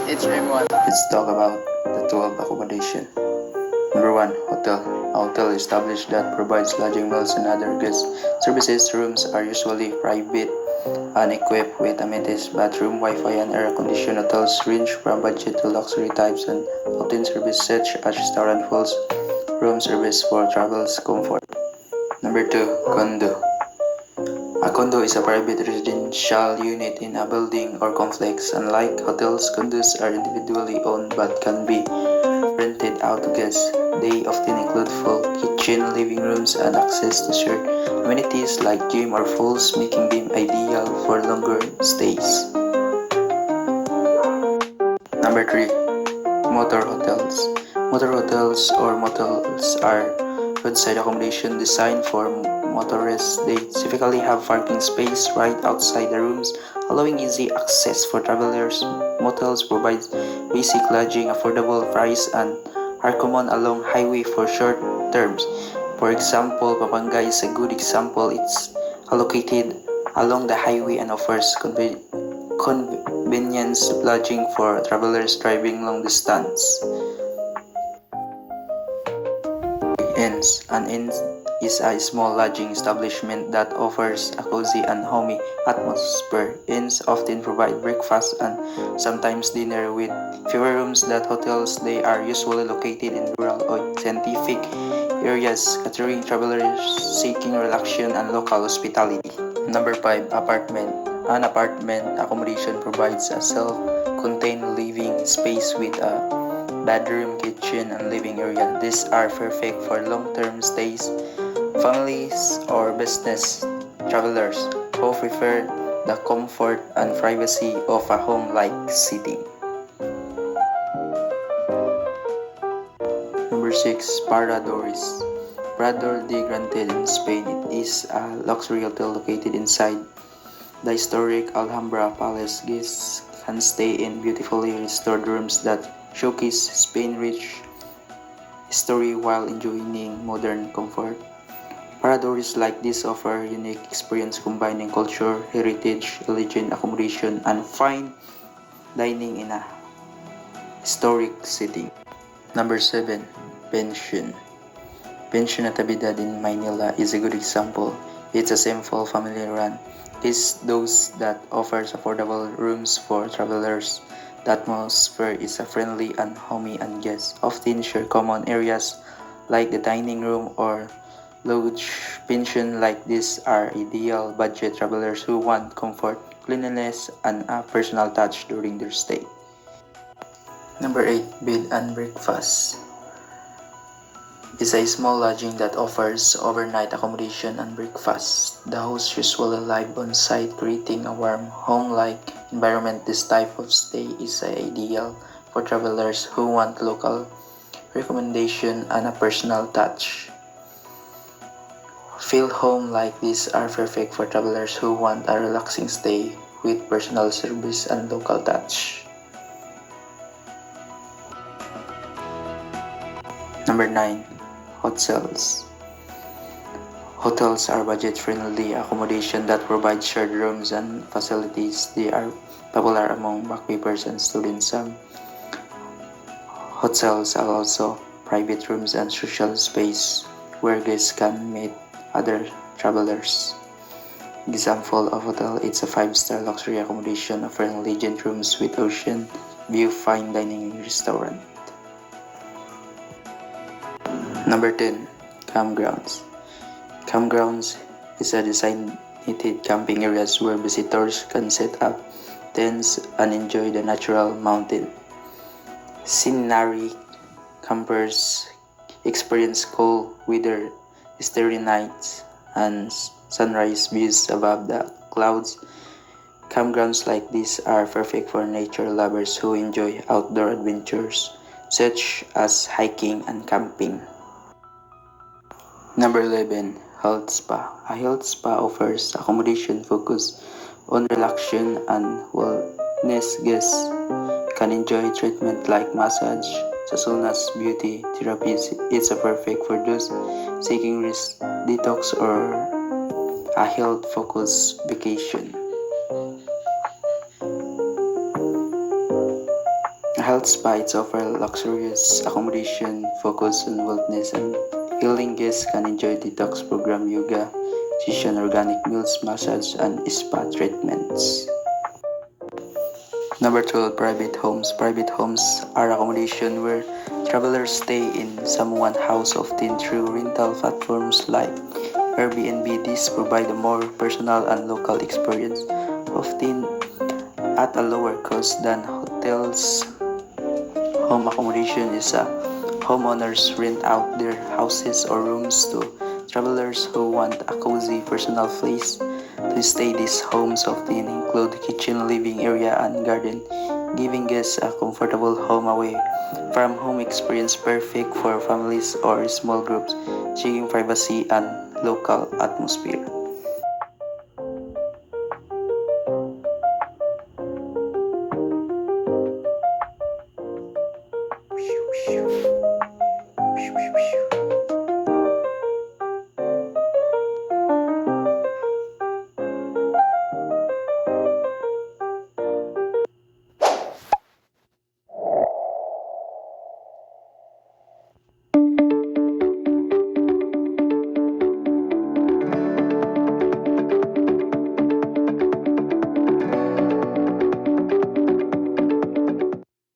It's room 1. Let's talk about the 12 accommodation. Number 1. Hotel. A hotel established that provides lodging, meals, and other guest services. Rooms are usually private and equipped with amenities, bathroom, Wi-Fi, and air-conditioned. Hotels range from budget to luxury types and often service such as restaurant, pools, room service for travel's comfort. Number 2. Condo. A condo is a private residential unit in a building or complex. Unlike hotels, condos are individually owned but can be rented out to guests. They often include full kitchen, living rooms, and access to shared amenities like gym or pools, making them ideal for longer stays. Number 3. Motor hotels. Motor hotels or motels are roadside accommodation designed for motorists. They typically have parking space right outside the rooms, allowing easy access for travelers. Motels provide basic lodging, affordable price, and are common along highway for short terms. For example, Pampanga is a good example. It's located along the highway and offers convenience lodging for travelers driving long distance. Inns. An inn is a small lodging establishment that offers a cozy and homey atmosphere. Inns often provide breakfast and sometimes dinner with fewer rooms than hotels. They are usually located in rural or scientific areas, catering travelers seeking relaxation and local hospitality. Number 5. Apartment. An apartment accommodation provides a self-contained living space with a bedroom, kitchen, and living area. These are perfect for long-term stays, families, or business travelers who prefer the comfort and privacy of a home-like setting. Number 6. Paradores. Parador de Grantel in Spain. It is a luxury hotel located inside the historic Alhambra Palace. Guests can stay in beautifully restored rooms that showcase Spain's rich history while enjoying modern comfort. Paradores like this offer unique experience combining culture, heritage, elegant accommodation, and fine dining in a historic setting. Number 7. Pension. Pension Natividad in Manila is a good example. It's a simple family run. It's those that offers affordable rooms for travelers. The atmosphere is friendly and homey, and guests often share common areas like the dining room or lodge. Pensions like this are ideal budget travelers who want comfort, cleanliness, and a personal touch during their stay. Number 8. Bed and breakfast is a small lodging that offers overnight accommodation and breakfast. The host usually live on site, creating a warm, home-like environment. This type of stay is ideal for travelers who want local recommendation and a personal touch. Feel home like these are perfect for travelers who want a relaxing stay with personal service and local touch. Number 9. Hotels. Hotels are budget-friendly accommodation that provide shared rooms and facilities. They are popular among backpackers and students. Some hotels are also private rooms and social space where guests can meet other travelers. Example of hotel, it's a 5-star luxury accommodation offering elegant rooms with ocean view, fine dining, and restaurant. Number 10. Campgrounds. Campgrounds is a designated camping areas where visitors can set up tents and enjoy the natural mountain scenery. Campers experience cool weather, starry nights, and sunrise views above the clouds. Campgrounds like this are perfect for nature lovers who enjoy outdoor adventures such as hiking and camping. Number 11. Health Spa. A health spa offers accommodation focused on relaxation and wellness. Guests can enjoy treatment like massage, saunas, beauty therapies. It's perfect for those seeking rest, detox, or a health-focused vacation. A health spa it offers luxurious accommodation focused on wellness and healing. Guests can enjoy detox program, yoga session, organic meals, massage, and spa treatments. Number 12, private homes. Private homes are accommodation where travelers stay in someone's house, often through rental platforms like Airbnb. These provide a more personal and local experience, often at a lower cost than hotels. Home accommodation is a homeowners rent out their houses or rooms to travelers who want a cozy personal place to stay. These homes often include kitchen, living area, and garden, giving guests a comfortable home away from home experience, perfect for families or small groups seeking privacy and local atmosphere.